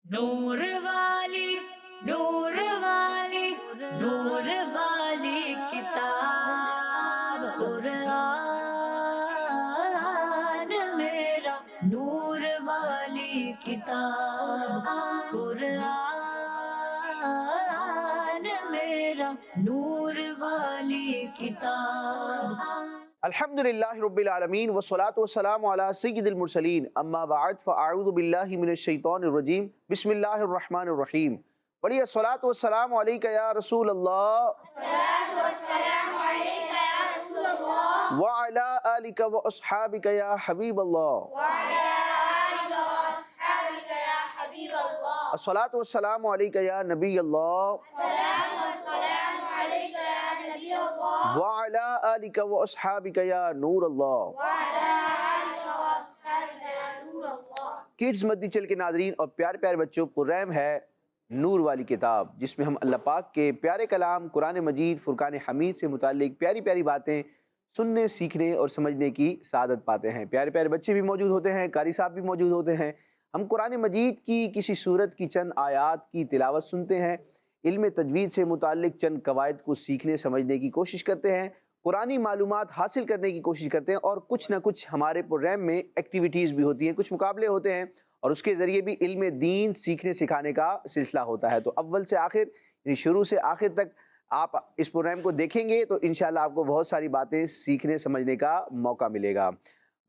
نور والی نور والی نور والی کتاب قرآن میرا نور والی کتاب قرآن میرا نور والی کتاب. الحمدللہ رب العالمین والصلاة والسلام علی سید المرسلین اما بعد فاعوذ باللہ من الشیطان الرجیم بسم اللہ الرحمن الرحیم. پڑھیے الصلاة والسلام علیکہ یا رسول اللہ وعلی آلکہ واصحابکہ یا حبیب اللہ. الصلاة والسلام علیکہ یا نبی اللہ وعلی آلکہ واصحابکہ یا نور اللہ. کڈز مدنی چینل کے ناظرین اور پیارے پیارے بچوں، پررحم ہے نور والی کتاب، جس میں ہم اللہ پاک کے پیارے کلام قرآن مجید فرقان حمید سے متعلق پیاری پیاری باتیں سننے، سیکھنے اور سمجھنے کی سعادت پاتے ہیں. پیارے پیارے بچے بھی موجود ہوتے ہیں، قاری صاحب بھی موجود ہوتے ہیں. ہم قرآن مجید کی کسی سورت کی چند آیات کی تلاوت سنتے ہیں، علم تجوید سے متعلق چند قواعد کو سیکھنے سمجھنے کی کوشش کرتے ہیں، قرآنی معلومات حاصل کرنے کی کوشش کرتے ہیں، اور کچھ نہ کچھ ہمارے پروگرام میں ایکٹیویٹیز بھی ہوتی ہیں، کچھ مقابلے ہوتے ہیں، اور اس کے ذریعے بھی علم دین سیکھنے سکھانے کا سلسلہ ہوتا ہے. تو اول سے آخر یعنی شروع سے آخر تک آپ اس پروگرام کو دیکھیں گے تو انشاءاللہ آپ کو بہت ساری باتیں سیکھنے سمجھنے کا موقع ملے گا.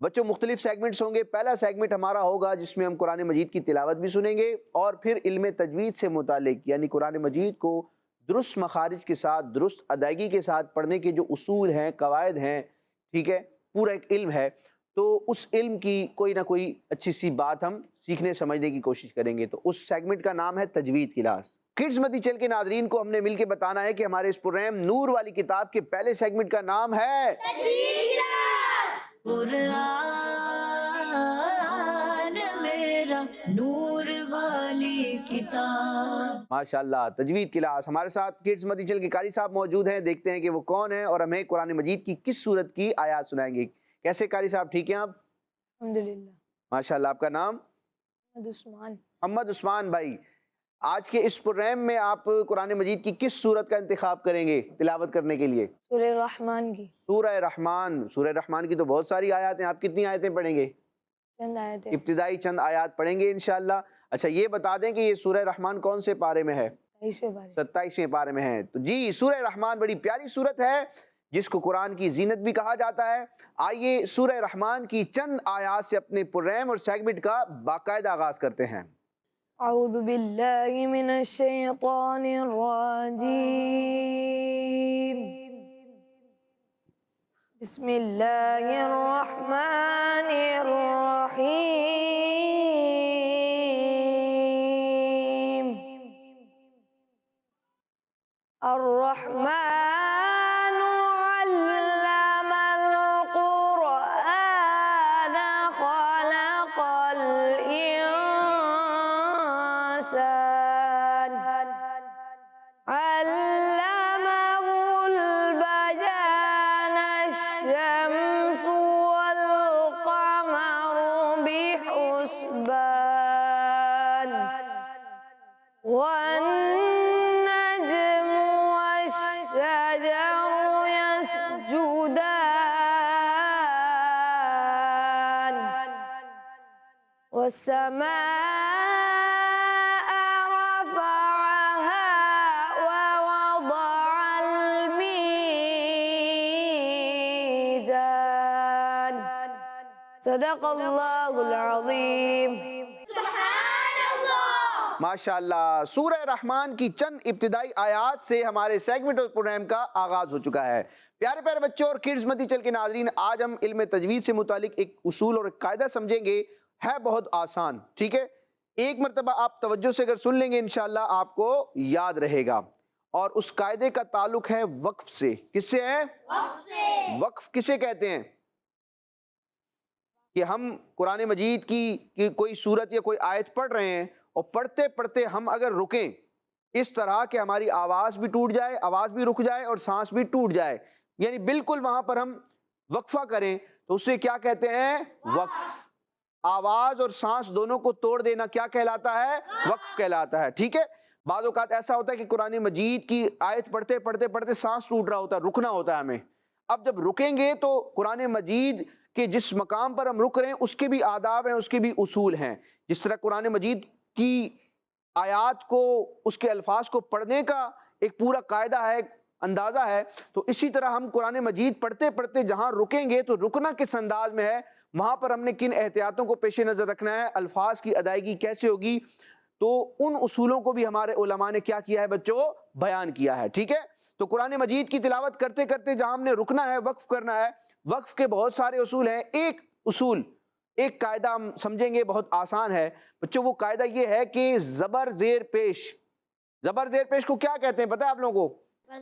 بچوں، مختلف سیگمنٹس ہوں گے. پہلا سیگمنٹ ہمارا ہوگا جس میں ہم قرآن مجید کی تلاوت بھی سنیں گے، اور پھر علم تجوید سے متعلق یعنی قرآن مجید کو درست مخارج کے ساتھ، درست ادائیگی کے ساتھ پڑھنے کے جو اصول ہیں، قواعد ہیں، ٹھیک ہے، پورا ایک علم ہے، تو اس علم کی کوئی نہ کوئی اچھی سی بات ہم سیکھنے سمجھنے کی کوشش کریں گے. تو اس سیگمنٹ کا نام ہے تجوید کلاس. کڈز مدنی چینل کے ناظرین کو ہم نے مل کے بتانا ہے کہ ہمارے اس پروگرام نور والی کتاب کے پہلے سیگمنٹ کا نام ہے تجوید کلاس. قرآن میرا نور والی کتاب. ماشاءاللہ، تجوید کلاس. ہمارے ساتھ کڈز مدنی چینل کے قاری صاحب موجود ہیں. دیکھتے ہیں کہ وہ کون ہیں اور ہمیں قرآن مجید کی کس سورت کی آیات سنائیں گے. کیسے قاری صاحب، ٹھیک ہیں آپ؟ الحمدللہ. ماشاءاللہ. آپ کا نام؟ محمد عثمان. محمد عثمان بھائی. آج کے اس پروگرام میں آپ قرآن مجید کی کس سورت کا انتخاب کریں گے تلاوت کرنے کے لیے؟ سورہ رحمان کی. سورہ رحمان. سورہ رحمان کی تو بہت ساری آیات ہیں. آپ کتنی آیتیں پڑھیں گے؟ چند آیتیں. ابتدائی چند آیات پڑھیں گے انشاءاللہ. اچھا، یہ بتا دیں کہ یہ سورہ رحمان کون سے پارے میں ہے؟ 27ویں پارے میں ہے. تو جی، سورہ رحمان بڑی پیاری سورت ہے جس کو قرآن کی زینت بھی کہا جاتا ہے. آئیے سورہ رحمان کی چند آیات سے اپنے پروگرام اور سیگمنٹ کا باقاعدہ آغاز کرتے ہیں. اعوذ باللہ من الشیطان الرجیم. بسم اللہ الرحمن الرحیم. الرحمن علم القرآن خلق الإنسان علمه البيان الشمس والقمر بحسبان والنجم والشجر يسجدان والسماء رفعها ووضع الميزان صدق اللہ العظیم. ماشاءاللہ. سورہ رحمان کی چند ابتدائی آیات سے ہمارے سیگمنٹ اور پروگرام کا آغاز ہو چکا ہے. پیارے پیارے بچوں اور کڈز مدنی چینل کے ناظرین، آج ہم علم تجوید سے متعلق ایک اصول اور ایک قاعدہ سمجھیں گے. ہے بہت آسان، ٹھیک ہے. ایک مرتبہ آپ توجہ سے اگر سن لیں گے انشاءاللہ آپ کو یاد رہے گا. اور اس قاعدے کا تعلق ہے وقف سے. کس سے ہے؟ وقف سے. وقف کسے کہتے ہیں؟ کہ ہم قرآن مجید کی کوئی سورت یا کوئی آیت پڑھ رہے ہیں اور پڑھتے پڑھتے ہم اگر رکیں اس طرح کہ ہماری آواز بھی ٹوٹ جائے، آواز بھی رک جائے اور سانس بھی ٹوٹ جائے، یعنی بالکل وہاں پر ہم وقفہ کریں، تو اسے کیا کہتے ہیں؟ وقف. آواز اور سانس دونوں کو توڑ دینا کیا کہلاتا ہے؟ وقف کہلاتا ہے. ٹھیک ہے. بعض اوقات ایسا ہوتا ہے کہ قرآن مجید کی آیت پڑھتے سانس ٹوٹ رہا ہوتا ہے, رکنا ہوتا ہے ہمیں. اب جب رکیں گے تو قرآن مجید کے جس مقام پر ہم رک رہے ہیں اس کے بھی آداب ہیں, اس کے بھی اصول ہیں. جس طرح قرآن مجید کی آیات کو, اس کے الفاظ کو پڑھنے کا ایک پورا قاعدہ ہے, اندازہ ہے, تو اسی طرح ہم قرآن مجید پڑھتے جہاں رکیں گے تو رکنا کس انداز میں ہے, وہاں پر ہم نے کن احتیاطوں کو پیش نظر رکھنا ہے, الفاظ کی ادائیگی کیسے ہوگی, تو ان اصولوں کو بھی ہمارے علماء نے کیا کیا ہے بچوں, بیان کیا ہے. ٹھیک ہے. تو قرآن مجید کی تلاوت کرتے جہاں ہم نے رکنا ہے, وقف کرنا ہے, وقف کے بہت سارے اصول ہیں. ایک اصول, ایک قاعدہ ہم سمجھیں گے, بہت آسان ہے بچوں. وہ قاعدہ یہ ہے کہ زبر زیر پیش, زبر زیر پیش کو کیا کہتے ہیں پتہ ہے آپ لوگوں کو؟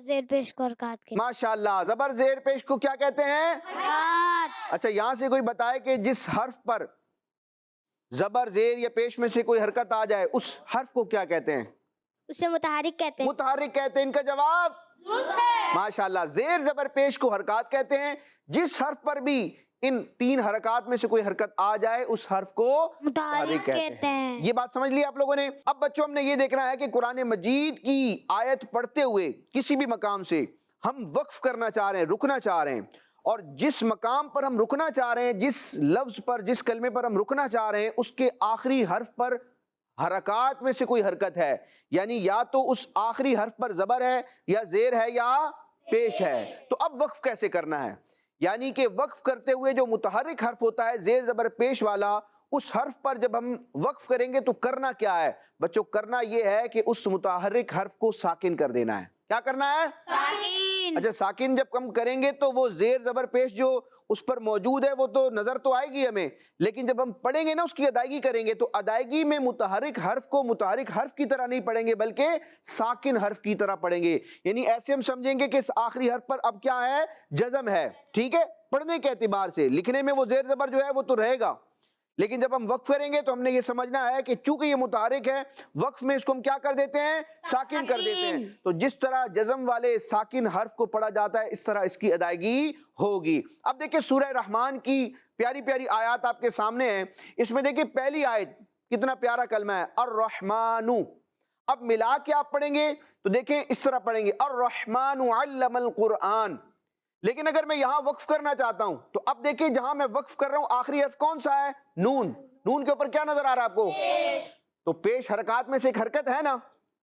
زیر پیش کو حرکات کے. ماشاءاللہ, زبر زیر پیش کو کیا کہتے ہیں؟ اچھا, یہاں سے کوئی بتائے کہ جس حرف پر زبر زیر یا پیش میں سے کوئی حرکت آ جائے اس حرف کو کیا کہتے ہیں؟ اسے متحرک کہتے ہیں. متحرک کہتے ہیں. ان کا جواب ماشاءاللہ, زیر زبر پیش کو حرکات کہتے ہیں. جس حرف پر بھی ان تین حرکات میں سے کوئی حرکت آ جائے اس حرف کو متحرک کہتے ہیں. یہ بات سمجھ لی آپ لوگوں نے؟ اب بچوں ہم نے یہ دیکھنا ہے کہ قرآن مجید کی آیت پڑھتے ہوئے کسی بھی مقام سے ہم وقف کرنا چاہ رہے ہیں, رکنا چاہ رہے ہیں, اور جس مقام پر ہم رکنا چاہ رہے ہیں, جس لفظ پر, جس کلمے پر ہم رکنا چاہ رہے ہیں, اس کے آخری حرف پر حرکات میں سے کوئی حرکت ہے, یعنی یا تو اس آخری حرف پر زبر ہے یا زیر ہے یا پیش ہے, تو اب وقف کیسے کرنا ہے؟ یعنی کہ وقف کرتے ہوئے جو متحرک حرف ہوتا ہے زیر زبر پیش والا, اس حرف پر جب ہم وقف کریں گے تو کرنا کیا ہے بچوں؟ کرنا یہ ہے کہ اس متحرک حرف کو ساکن کر دینا ہے. کیا کرنا ہے؟ ساکن. اچھا, ساکن جب ہم کریں گے تو وہ زیر زبر پیش جو اس پر موجود ہے وہ تو نظر تو آئے گی ہمیں, لیکن جب ہم پڑھیں گے نا, اس کی ادائیگی کریں گے, تو ادائیگی میں متحرک حرف کو متحرک حرف کی طرح نہیں پڑھیں گے بلکہ ساکن حرف کی طرح پڑھیں گے. یعنی ایسے ہم سمجھیں گے کہ اس آخری حرف پر اب کیا ہے؟ جزم ہے. ٹھیک ہے. پڑھنے کے اعتبار سے, لکھنے میں وہ زیر زبر جو ہے وہ تو رہے گا, لیکن جب ہم وقف کریں گے تو ہم نے یہ سمجھنا ہے کہ چونکہ یہ متحرک ہے, وقف میں اس کو ہم کیا کر دیتے ہیں؟ ساکن کر دیتے ہیں. تو جس طرح جزم والے ساکن حرف کو پڑھا جاتا ہے اس طرح اس کی ادائیگی ہوگی. اب دیکھیں سورہ رحمان کی پیاری پیاری آیات آپ کے سامنے ہیں. اس میں دیکھیں پہلی آیت کتنا پیارا کلمہ ہے, الرحمن. اب ملا کے آپ پڑھیں گے تو دیکھیں اس طرح پڑھیں گے, الرحمن علم القرآن. لیکن اگر میں یہاں وقف کرنا چاہتا ہوں تو اب دیکھیں جہاں میں وقف کر رہا ہوں آخری حرف کون سا ہے؟ نون. نون کے اوپر کیا نظر آ رہا ہے آپ کو؟ تو پیش حرکات میں سے ایک حرکت ہے نا,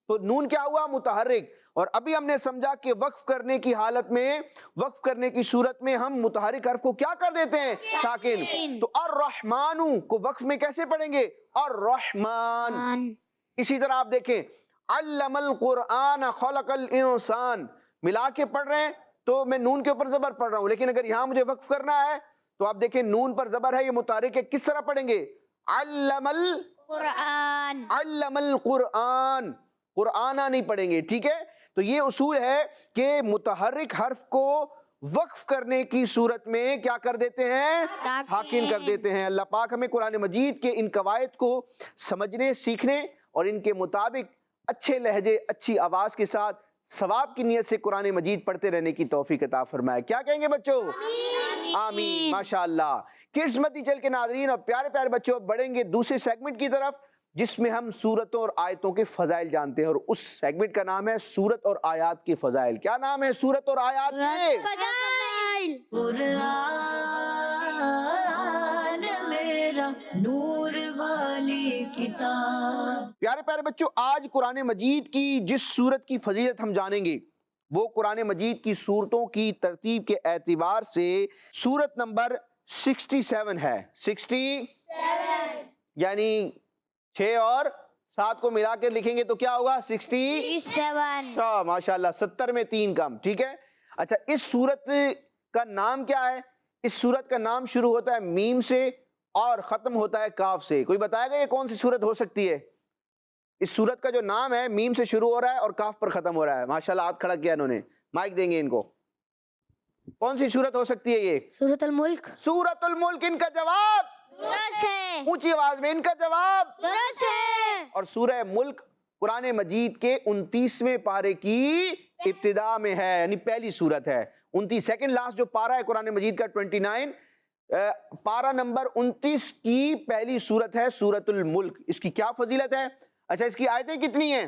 تو نون کیا ہوا؟ متحرک. اور ابھی ہم نے سمجھا کہ وقف کرنے کی حالت میں, وقف کرنے کی صورت میں ہم متحرک حرف کو کیا کر دیتے ہیں؟ ساکن. تو الرحمن کو وقف میں کیسے پڑھیں گے؟ الرحمن. اسی طرح آپ دیکھیں علم القرآن خلق الانسان, ملا کے پڑھ رہے ہیں تو میں نون کے اوپر زبر پڑھ رہا ہوں, لیکن اگر یہاں مجھے وقف کرنا ہے تو آپ دیکھیں نون پر زبر ہے, یہ متحرک ہے, کس طرح پڑھیں گے؟ علم القرآن. علم القرآن, قرآنہ نہیں پڑھیں گے. ٹھیک ہے. تو یہ اصول ہے کہ متحرک حرف کو وقف کرنے کی صورت میں کیا کر دیتے ہیں؟ ساکن کر دیتے ہیں. اللہ پاک ہمیں قرآن مجید کے ان قواعد کو سمجھنے, سیکھنے اور ان کے مطابق اچھے لہجے, اچھی آواز کے ساتھ ثواب کی نیت سے قرآن مجید پڑھتے رہنے کی توفیق عطا فرمائے. کیا کہیں گے بچوں؟ آمین. ماشاءاللہ. کڈز مدی چل کے ناظرین اور پیارے پیارے بچوں, بڑھیں گے دوسرے سیگمنٹ کی طرف جس میں ہم سورتوں اور آیتوں کے فضائل جانتے ہیں, اور اس سیگمنٹ کا نام ہے سورت اور آیات کے فضائل. کیا نام ہے سورت اور آیات کے فضائل. قرآن میرا نور والی کتاب. پیارے پیارے بچوں, آج قرآن مجید کی جس سورت کی فضیلت ہم جانیں گے وہ قرآن مجید کی سورتوں کی ترتیب کے اعتبار سے سورت نمبر 67 ہے. 67 یعنی 6 اور 7 کو ملا کے لکھیں گے تو کیا ہوگا؟ 67. ماشاءاللہ, 70 میں 3 کم. ٹھیک ہے. اچھا, اس سورت کا نام کیا ہے؟ اس سورت کا نام شروع ہوتا ہے میم سے اور ختم ہوتا ہے کاف سے. کوئی بتائے گا یہ کون سی سورت ہو سکتی ہے؟ اس سورت کا جو نام ہے میم سے شروع ہو رہا ہے اور کاف پر ختم ہو رہا ہے. ماشاءاللہ, ہاتھ کھڑا کیا انہوں نے. مائک دیں گے ان کو. کون سی سورت ہو سکتی ہے یہ؟ سورۃ الملک. سورت الملک. ان کا جواب درست ہے. اونچی آواز میں, ان کا جواب درست ہے. اور سورہ ملک قرآن مجید کے 29ویں پارے کی ابتدا میں ہے, یعنی پہلی سورت ہے. 29 سیکنڈ لاسٹ جو پارہ ہے قرآن مجید کا 29, پارہ نمبر 29 کی پہلی سورت ہے سورۃ الملک. اس کی کیا فضیلت ہے؟ اچھا اس کی آیتیں کتنی ہیں؟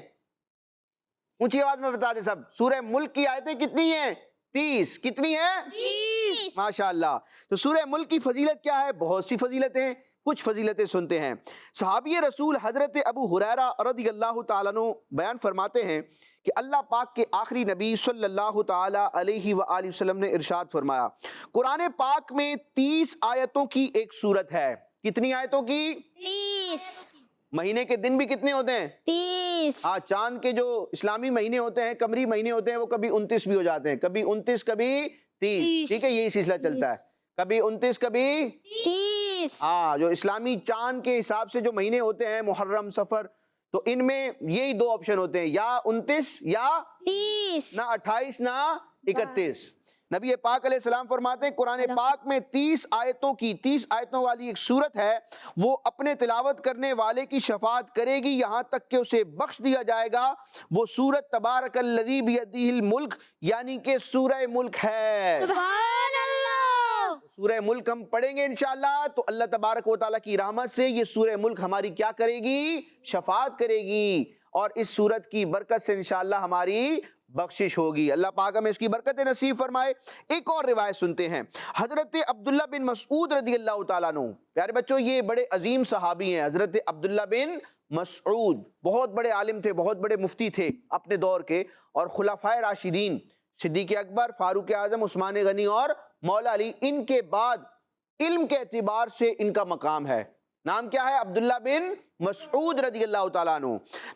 اونچی آواز میں بتا دیں سب. سورہ ملک کی آیتیں کتنی ہیں؟ 30. کتنی ہیں؟ 30. ماشاء اللہ. تو سورہ ملک کی فضیلت کیا ہے؟ بہت سی فضیلتیں. کچھ فضیلتیں سنتے ہیں. صحابی رسول حضرت ابو ہریرہ رضی اللہ تعالیٰ عنہ بیان فرماتے ہیں کہ اللہ پاک کے آخری نبی صلی اللہ تعالیٰ علیہ وآلہ وسلم نے ارشاد فرمایا قرآن پاک میں 30 آیتوں کی ایک سورت ہے. کتنی آیتوں کی؟ 30. مہینے کے دن بھی کتنے ہوتے ہیں؟ 30. چاند کے جو اسلامی مہینے ہوتے ہیں، قمری مہینے ہوتے ہیں، وہ کبھی 29 بھی ہو جاتے ہیں، کبھی 29 کبھی 30. ٹھیک ہے، یہی سلسلہ چلتا ہے، کبھی 29 کبھی 30. جو اسلامی چاند کے حساب سے جو مہینے ہوتے ہیں محرم صفر، تو ان میں یہی دو آپشن ہوتے ہیں، یا 29 یا 30. نہ 28 نہ 31. نبی پاک علیہ السلام فرماتے ہیں قرآن پاک میں 30 آیتوں کی 30 آیتوں والی ایک سورت ہے، وہ اپنے تلاوت کرنے والے کی شفاعت کرے گی یہاں تک کہ اسے بخش دیا جائے گا. وہ سورت تبارک الذی بیدہ الملک یعنی کہ سورہ ملک ہے. سبحان اللہ. سورہ ملک ہم پڑھیں گے انشاءاللہ تو اللہ تبارک و تعالیٰ کی رحمت سے یہ سورہ ملک ہماری کیا کرے گی؟ شفاعت کرے گی، اور اس سورت کی برکت سے انشاءاللہ ہماری بخشش ہوگی. اللہ پاک ہمیں اس کی برکت نصیب فرمائے. ایک اور روایت سنتے ہیں. حضرت عبداللہ بن مسعود رضی اللہ تعالیٰ عنہ، پیارے بچوں یہ بڑے عظیم صحابی ہیں. حضرت عبداللہ بن مسعود بہت بڑے عالم تھے، بہت بڑے مفتی تھے اپنے دور کے، اور خلفائے راشدین صدیق اکبر، فاروق اعظم، عثمان غنی اور مولا علی، ان کے بعد علم کے اعتبار سے ان کا مقام ہے. نام کیا ہے؟ عبداللہ بن مسعود رضی اللہ تعالیٰ عنہ.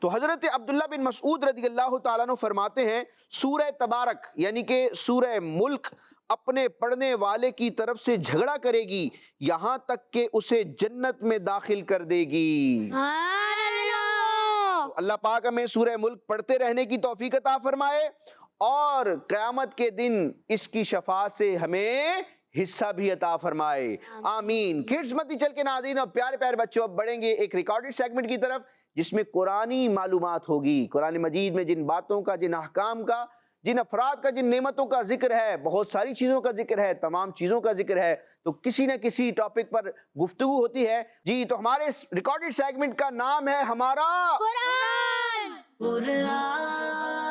تو حضرت عبداللہ بن مسعود رضی اللہ تعالیٰ عنہ فرماتے ہیں سورہ تبارک یعنی کہ سورہ ملک اپنے پڑھنے والے کی طرف سے جھگڑا کرے گی یہاں تک کہ اسے جنت میں داخل کر دے گی. سبحان اللہ. اللہ پاک ہمیں سورہ ملک پڑھتے رہنے کی توفیق عطا فرمائے، اور قیامت کے دن اس کی شفاعت سے ہمیں حصہ بھی عطا فرمائے. آمین. کڈز مدی چل کے ناظرین اور پیارے پیارے بچوں، اب بڑھیں گے ایک ریکارڈڈ سیگمنٹ کی طرف جس میں قرآنی معلومات ہوگی. قرآن مجید میں جن باتوں کا، جن احکام کا، جن افراد کا، جن نعمتوں کا ذکر ہے، بہت ساری چیزوں کا ذکر ہے، تمام چیزوں کا ذکر ہے، تو کسی نہ کسی ٹاپک پر گفتگو ہوتی ہے. جی تو ہمارے اس ریکارڈڈ سیگمنٹ کا نام ہے ہمارا قرآن. قرآن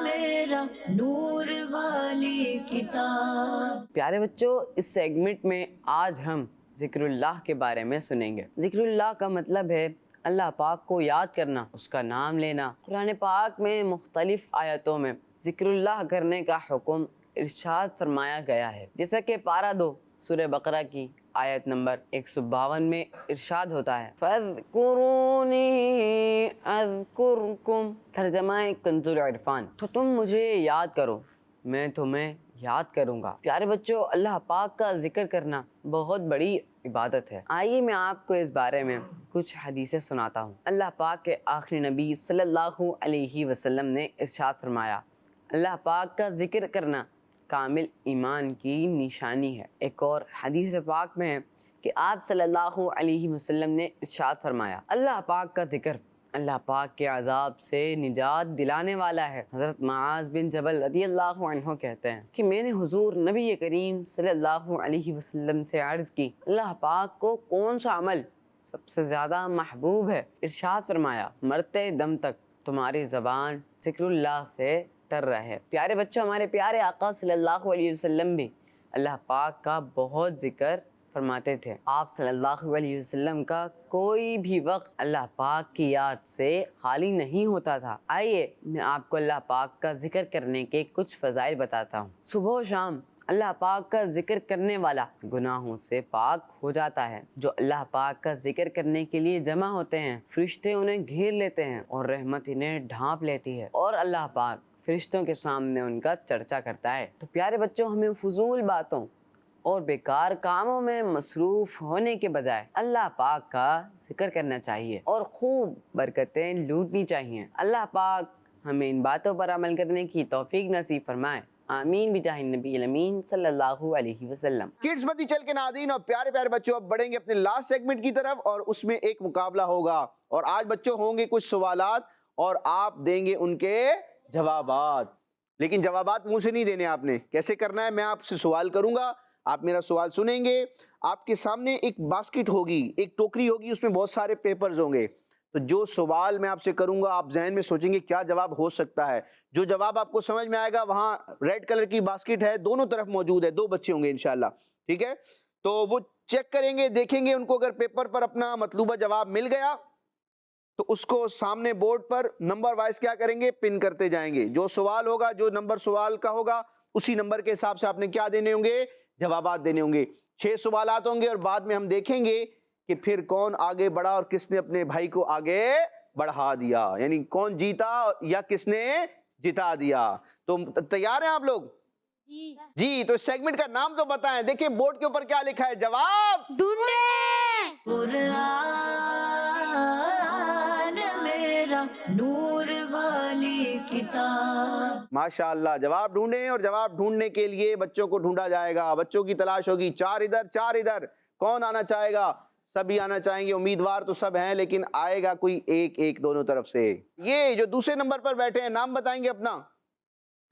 میرا نور والی کتاب. پیارے بچوں، اس سیگمنٹ میں آج ہم ذکر اللہ کے بارے میں سنیں گے. ذکر اللہ کا مطلب ہے اللہ پاک کو یاد کرنا، اس کا نام لینا. قرآن پاک میں مختلف آیتوں میں ذکر اللہ کرنے کا حکم ارشاد فرمایا گیا ہے، جیسا کہ پارہ 2 سورہ بقرہ کی آیت نمبر 152 میں ارشاد ہوتا ہے فَاذْكُرُونِي أَذْكُرْكُمْ. ترجمہ کنز العرفان، تو تم مجھے یاد کرو میں تمہیں یاد کروں گا. پیارے بچوں، اللہ پاک کا ذکر کرنا بہت بڑی عبادت ہے. آئیے میں آپ کو اس بارے میں کچھ حدیثیں سناتا ہوں. اللہ پاک کے آخری نبی صلی اللہ علیہ وسلم نے ارشاد فرمایا اللہ پاک کا ذکر کرنا کامل ایمان کی نشانی ہے. ایک اور حدیث پاک میں ہے کہ آپ صلی اللہ علیہ وسلم نے ارشاد فرمایا اللہ پاک کا ذکر اللہ پاک کے عذاب سے نجات دلانے والا ہے. حضرت معاذ بن جبل رضی اللہ عنہ کہتے ہیں کہ میں نے حضور نبی کریم صلی اللہ علیہ وسلم سے عرض کی اللہ پاک کو کون سا عمل سب سے زیادہ محبوب ہے؟ ارشاد فرمایا مرتے دم تک تمہاری زبان ذکر اللہ سے تر رہے. پیارے بچوں، ہمارے پیارے آقا صلی اللہ علیہ وسلم بھی اللہ پاک کا بہت ذکر فرماتے تھے. آپ صلی اللہ علیہ وسلم کا کوئی بھی وقت اللہ پاک کی یاد سے خالی نہیں ہوتا تھا. آئیے میں آپ کو اللہ پاک کا ذکر کرنے کے کچھ فضائل بتاتا ہوں. صبح و شام اللہ پاک کا ذکر کرنے والا گناہوں سے پاک ہو جاتا ہے. جو اللہ پاک کا ذکر کرنے کے لیے جمع ہوتے ہیں فرشتے انہیں گھیر لیتے ہیں اور رحمت انہیں ڈھانپ لیتی ہے، اور اللہ پاک فرشتوں کے سامنے ان کا چرچا کرتا ہے. تو پیارے بچوں، ہمیں فضول باتوں اور بیکار کاموں میں مصروف ہونے کے بجائے اللہ پاک کا ذکر کرنا چاہیے اور خوب برکتیں لوٹنی چاہیے. اللہ پاک ہمیں ان باتوں پر عمل کرنے کی توفیق نصیب فرمائے. آمین بجاہ النبی الامین صلی اللہ علیہ وسلم. کڈز مدی چل کے ناظرین اور پیارے پیارے بچوں، اب بڑھیں گے اپنے لاسٹ سیگمنٹ کی طرف، اور اس میں ایک مقابلہ ہوگا. اور آج بچوں ہوں گے کچھ سوالات اور آپ دیں گے ان کے جوابات، لیکن جوابات منہ سے نہیں دینے. آپ نے کیسے کرنا ہے؟ میں آپ سے سوال کروں گا، آپ میرا سوال سنیں گے. آپ کے سامنے ایک باسکٹ ہوگی, ایک ٹوکری ہوگی, اس میں بہت سارے پیپرز ہوں گے. تو جو سوال میں آپ سے کروں گا آپ ذہن میں سوچیں گے کیا جواب ہو سکتا ہے. جو جواب آپ کو سمجھ میں آئے گا وہاں ریڈ کلر کی باسکٹ ہے, دونوں طرف موجود ہے, 2 بچے ہوں گے انشاءاللہ. ٹھیک ہے, تو وہ چیک کریں گے, دیکھیں گے, ان کو اگر پیپر پر اپنا مطلوبہ جواب مل گیا تو اس کو سامنے بورڈ پر نمبر وائز کیا کریں گے, پن کرتے جائیں گے. جو سوال ہوگا, جو نمبر سوال کا ہوگا, اسی نمبر کے حساب سے آپ نے کیا دینے ہوں گے, جوابات دینے ہوں گے. 6 سوالات ہوں گے اور بعد میں ہم دیکھیں گے کہ پھر کون آگے بڑھا اور کس نے اپنے بھائی کو آگے بڑھا دیا, یعنی کون جیتا یا کس نے جتا دیا. تو تیار ہیں آپ لوگ؟ جی. تو سیگمنٹ کا نام تو بتائیں. دیکھیں بورڈ کے اوپر کیا لکھا ہے, جواب ڈھونڈے. قرآن میرا نور والی کتاب. ماشاءاللہ, جواب ڈھونڈیں, اور جواب ڈھونڈنے کے لیے بچوں کو ڈھونڈا جائے گا, بچوں کی تلاش ہوگی. 4 ادھر, 4 ادھر. کون آنا چاہے گا؟ سبھی آنا چاہیں گے, امیدوار تو سب ہیں لیکن آئے گا کوئی ایک ایک دونوں طرف سے. یہ جو دوسرے نمبر پر بیٹھے ہیں نام بتائیں گے اپنا؟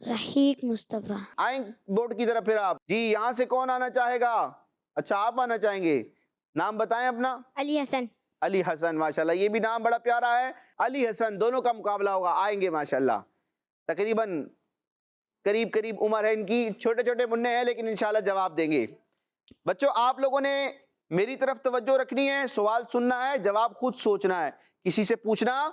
رحیق مصطفیٰ. آئیں بورڈ کی طرف پھر آپ. جی, یہاں سے کون آنا چاہے گا؟ اچھا آپ آنا چاہیں گے, نام بتائیں اپنا. علی حسن. علی حسن, ماشاءاللہ, یہ بھی نام بڑا پیارا ہے. علی حسن, دونوں کا مقابلہ ہوگا, آئیں گے ماشاءاللہ. تقریباً قریب عمر ہے ان کی, چھوٹے چھوٹے منع ہیں لیکن انشاءاللہ جواب دیں گے. بچوں آپ لوگوں نے میری طرف توجہ رکھنی ہے, سوال سننا ہے, جواب خود سوچنا ہے. کسی سے پوچھنا,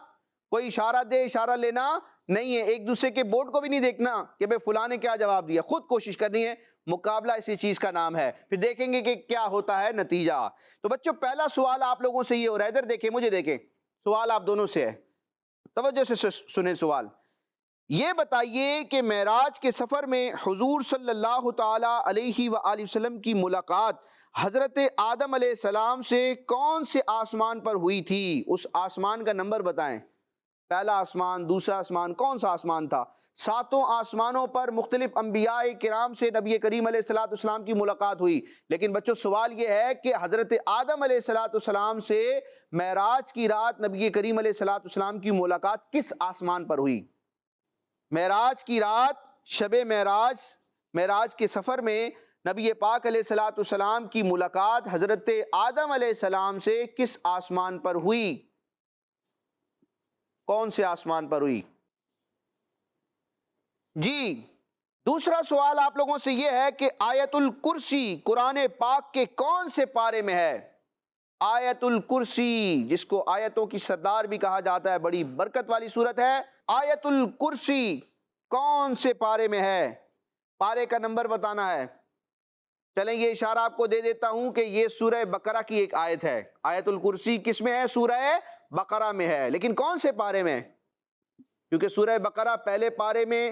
کوئی اشارہ دے, اشارہ لینا نہیں ہے. ایک دوسرے کے بورڈ کو بھی نہیں دیکھنا کہ بھئی فلاں نے کیا جواب دیا, خود کوشش کرنی ہے. مقابلہ اسی چیز کا نام ہے, پھر دیکھیں گے کہ کیا ہوتا ہے نتیجہ. تو بچوں پہلا سوال آپ لوگوں سے یہ ہو رہا ہے, ادھر دیکھیں, مجھے دیکھیں, سوال آپ دونوں سے ہے, توجہ سے سنیں سوال. یہ بتائیے کہ معراج کے سفر میں حضور صلی اللہ تعالی علیہ وآلہ وسلم کی ملاقات حضرت آدم علیہ السلام سے کون سے آسمان پر ہوئی تھی؟ اس آسمان کا نمبر بتائیں. پہلا آسمان, دوسرا آسمان, کون سا آسمان تھا؟ 7 آسمانوں پر مختلف انبیاء کرام سے نبی کریم علیہ السلام کی ملاقات ہوئی. لیکن بچوں سوال یہ ہے کہ حضرت آدم علیہ السلام سے معراج کی رات نبی کریم علیہ السلام کی ملاقات کس آسمان پر ہوئی؟ معراج کی رات, شب معراج, معراج کے سفر میں نبی پاک علیہ السلام کی ملاقات حضرت آدم علیہ السلام سے کس آسمان پر ہوئی؟ کون سے آسمان پر ہوئی؟ جی. دوسرا سوال آپ لوگوں سے یہ ہے کہ آیت الکرسی قرآن پاک کے کون سے پارے میں ہے؟ آیت الکرسی, جس کو آیتوں کی سردار بھی کہا جاتا ہے, بڑی برکت والی سورت ہے. آیت الکرسی کون سے پارے میں ہے؟ پارے کا نمبر بتانا ہے. چلیں یہ اشارہ آپ کو دے دیتا ہوں کہ یہ سورہ بقرہ کی ایک آیت ہے. آیت الکرسی کس میں ہے؟ سورہ بقرہ میں ہے. لیکن کون سے پارے میں؟ کیونکہ سورہ بقرہ پہلے پارے میں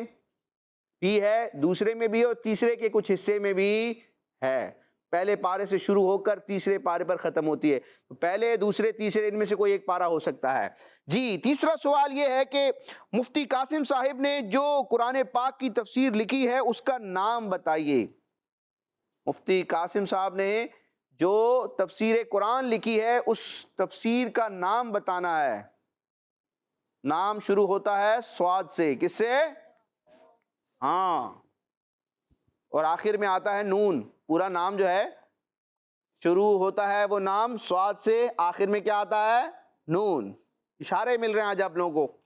بھی ہے, دوسرے میں بھی ہے, اور تیسرے کے کچھ حصے میں بھی ہے. پہلے پارے سے شروع ہو کر تیسرے پارے پر ختم ہوتی ہے. پہلے, دوسرے, تیسرے, ان میں سے کوئی ایک پارہ ہو سکتا ہے. جی. تیسرا سوال یہ ہے کہ مفتی قاسم صاحب نے جو قرآن پاک کی تفسیر لکھی ہے اس کا نام بتائیے. مفتی قاسم صاحب نے جو تفسیر قرآن لکھی ہے اس تفسیر کا نام بتانا ہے. نام شروع ہوتا ہے صاد سے. کس سے؟ ہاں, اور آخر میں آتا ہے نون. پورا نام جو ہے شروع ہوتا ہے وہ نام صاد سے, آخر میں کیا آتا ہے؟ نون. اشارے مل رہے ہیں آج آپ لوگوں کو.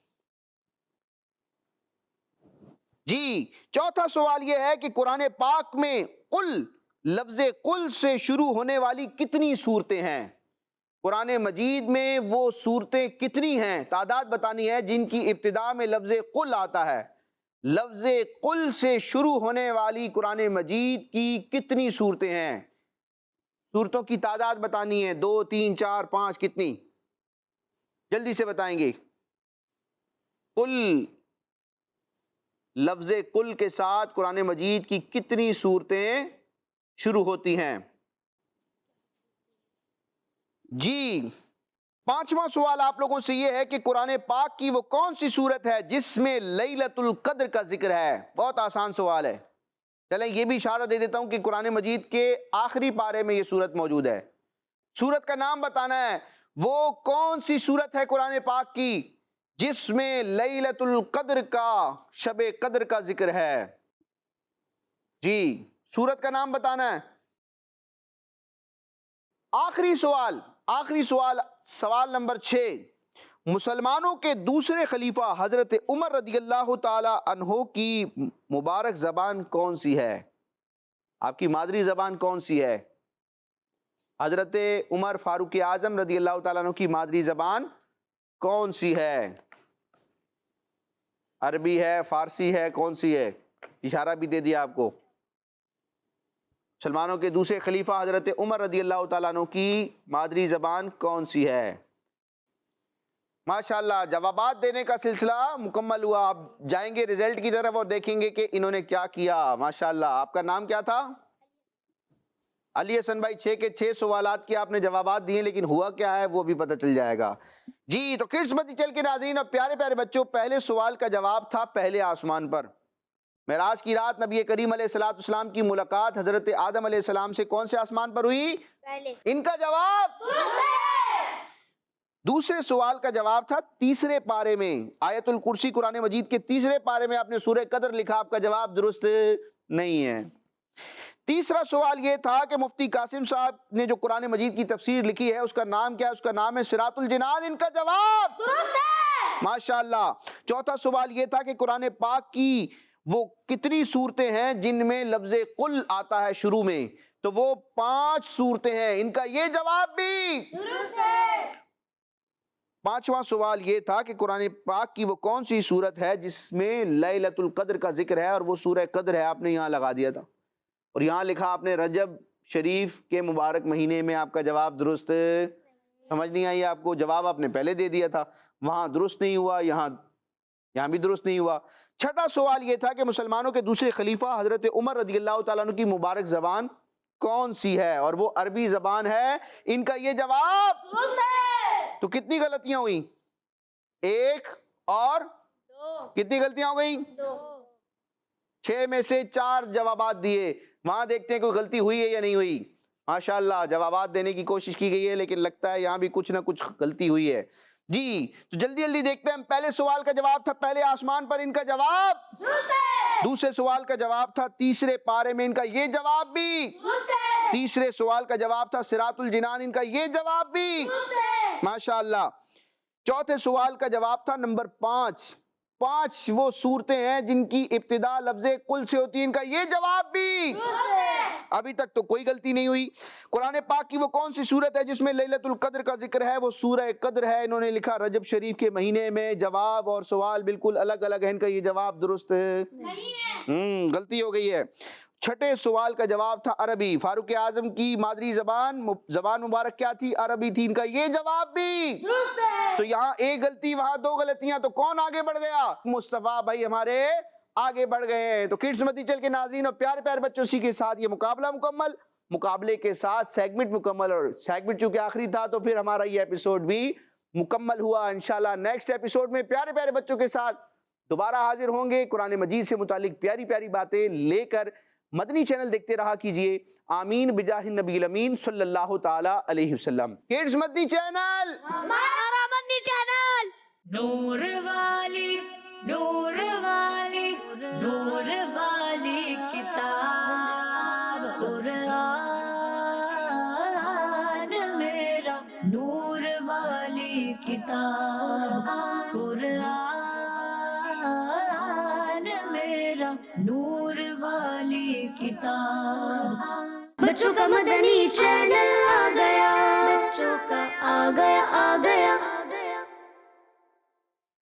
جی. چوتھا سوال یہ ہے کہ قرآن پاک میں قل, لفظ قل سے شروع ہونے والی کتنی صورتیں ہیں؟ قرآن مجید میں وہ صورتیں کتنی ہیں, تعداد بتانی ہے جن کی ابتدا میں لفظ قل آتا ہے. لفظ قل سے شروع ہونے والی قرآن مجید کی کتنی صورتیں ہیں؟ صورتوں کی تعداد بتانی ہے, 2, 3, 4, 5, کتنی؟ جلدی سے بتائیں گے. قل, لفظ قل کے ساتھ قرآن مجید کی کتنی صورتیں شروع ہوتی ہیں؟ جی. پانچواں سوال آپ لوگوں سے یہ ہے کہ قرآن پاک کی وہ کون سی سورت ہے جس میں لیلۃ القدر کا ذکر ہے؟ بہت آسان سوال ہے. چلیں یہ بھی اشارہ دے دیتا ہوں کہ قرآن مجید کے آخری پارے میں یہ سورت موجود ہے. سورت کا نام بتانا ہے. وہ کون سی سورت ہے قرآن پاک کی جس میں لیلۃ القدر کا, شب قدر کا ذکر ہے؟ جی. سورت کا نام بتانا ہے. آخری سوال سوال نمبر 6، مسلمانوں کے دوسرے خلیفہ حضرت عمر رضی اللہ تعالی عنہ کی مبارک زبان کون سی ہے؟ آپ کی مادری زبان کون سی ہے؟ حضرت عمر فاروق اعظم رضی اللہ تعالیٰ عنہ کی مادری زبان کون سی ہے؟ عربی ہے، فارسی ہے، کون سی ہے؟ اشارہ بھی دے دیا آپ کو۔ مسلمانوں کے دوسرے خلیفہ حضرت عمر رضی اللہ تعالیٰ عنہ کی مادری زبان کون سی ہے؟ ماشاءاللہ، جوابات دینے کا سلسلہ مکمل ہوا۔ آپ جائیں گے رزلٹ کی طرف اور دیکھیں گے کہ انہوں نے کیا کیا۔ ماشاءاللہ، آپ کا نام کیا تھا؟ علی حسن بھائی، 6 کے 6 سوالات کے آپ نے جوابات دیے، لیکن ہوا کیا ہے وہ بھی پتہ چل جائے گا۔ جی تو کڈس مدنی چینل کے ناظرین اور پیارے پیارے بچوں، پہلے سوال کا جواب تھا پہلے آسمان پر۔ معراج کی رات نبی کریم علیہ السلام کی ملاقات حضرت آدم علیہ السلام سے کون سے آسمان پر ہوئی؟ پہلے۔ ان کا جواب دوسرے سوال کا جواب تھا تیسرے پارے میں، آیت الکرسی قرآن مجید کے تیسرے پارے میں آپ نے سورہ قدر لکھا، آپ کا جواب درست نہیں ہے۔ تیسرا سوال یہ تھا کہ مفتی قاسم صاحب نے جو قرآن مجید کی تفسیر لکھی ہے اس کا نام کیا ہے؟ اس کا نام ہے صراط الجنان۔ ان کا جواب درست ہے، ماشاءاللہ۔ چوتھا سوال یہ تھا کہ قرآن پاک کی وہ کتنی صورتیں ہیں جن میں لفظ قل آتا ہے شروع میں؟ تو وہ 5 صورتیں ہیں۔ ان کا یہ جواب بھی درست ہے۔ پانچواں سوال یہ تھا کہ قرآن پاک کی وہ کون سی صورت ہے جس میں لیلۃ القدر کا ذکر ہے؟ اور وہ سورہ قدر ہے، آپ نے یہاں لگا دیا تھا، اور یہاں لکھا آپ نے رجب شریف کے مبارک مہینے میں۔ آپ کا جواب درست سمجھ نہیں آئی آپ کو، جواب آپ نے پہلے دے دیا تھا، وہاں درست نہیں ہوا، یہاں بھی درست نہیں ہوا۔ چھٹا سوال یہ تھا کہ مسلمانوں کے دوسرے خلیفہ حضرت عمر رضی اللہ تعالیٰ عنہ کی مبارک زبان کون سی ہے؟ اور وہ عربی زبان ہے۔ ان کا یہ جواب درست ہے۔ تو کتنی غلطیاں ہوئیں؟ 1 اور 2۔ کتنی غلطیاں ہو گئیں؟ 2۔ 6 میں سے 4 جوابات دیے، وہاں دیکھتے ہیں کوئی غلطی ہوئی ہے یا نہیں ہوئی۔ ماشاءاللہ جوابات دینے کی کوشش کی گئی ہے، لیکن لگتا ہے یہاں بھی کچھ نہ کچھ غلطی ہوئی ہے۔ جی تو جلدی جلدی دیکھتے ہیں۔ پہلے سوال کا جواب تھا پہلے آسمان پر، ان کا جواب درست ہے۔ دوسرے سوال کا جواب تھا تیسرے پارے میں، ان کا یہ جواب بھی درست ہے۔ تیسرے سوال کا جواب تھا صراط الجنان، ان کا یہ جواب بھی درست ہے، ماشاءاللہ۔ چوتھے سوال کا جواب تھا نمبر 5 وہ صورتیں ہیں جن کی ابتدا لفظ قل سے ہوتی ہے، ان کا یہ جواب بھی درست ہے۔ ابھی تک تو کوئی غلطی نہیں ہوئی۔ قرآن پاک کی وہ کون سی صورت ہے جس میں لیلۃ القدر کا ذکر ہے؟ وہ سورہ قدر ہے۔ انہوں نے لکھا رجب شریف کے مہینے میں۔ جواب اور سوال بالکل الگ الگ ہیں، ان کا یہ جواب درست نہیں ہے، غلطی ہو گئی ہے۔ چھٹے سوال کا جواب تھا عربی۔ فاروق اعظم کی مادری زبان مبارک کیا تھی؟ عربی تھی، ان کا یہ جواب بھی درست ہے۔ تو یہاں 1 غلطی، وہاں 2 غلطیاں، تو کون آگے بڑھ گیا؟ مصطفیٰ بھائی ہمارے آگے بڑھ گئے ہیں۔ تو کڈس مدنی چینل کے ناظرین اور پیارے پیارے بچوں، اسی کے ساتھ یہ مقابلہ مکمل، مقابلے کے ساتھ سیگمنٹ مکمل، اور سیگمنٹ چونکہ آخری تھا تو پھر ہمارا یہ ایپیسوڈ بھی مکمل ہوا۔ انشاءاللہ نیکسٹ ایپیسوڈ میں پیارے پیارے بچوں کے ساتھ دوبارہ حاضر ہوں گے، قرآن مجید سے متعلق پیاری پیاری باتیں لے کر۔ مدنی چینل دیکھتے رہا کیجئے۔ آمین بجاہ النبی الامین صلی اللہ تعالی علیہ وسلم۔ کڈس مدنی چینل، ہمارا مدنی چینل۔ نور والی نور والی نور والی کتاب قرآن میرا، نور والی کتاب قرآن میرا، نور والی کتاب۔ بچوں کا مدنی چینل آ گیا، بچوں کا آ گیا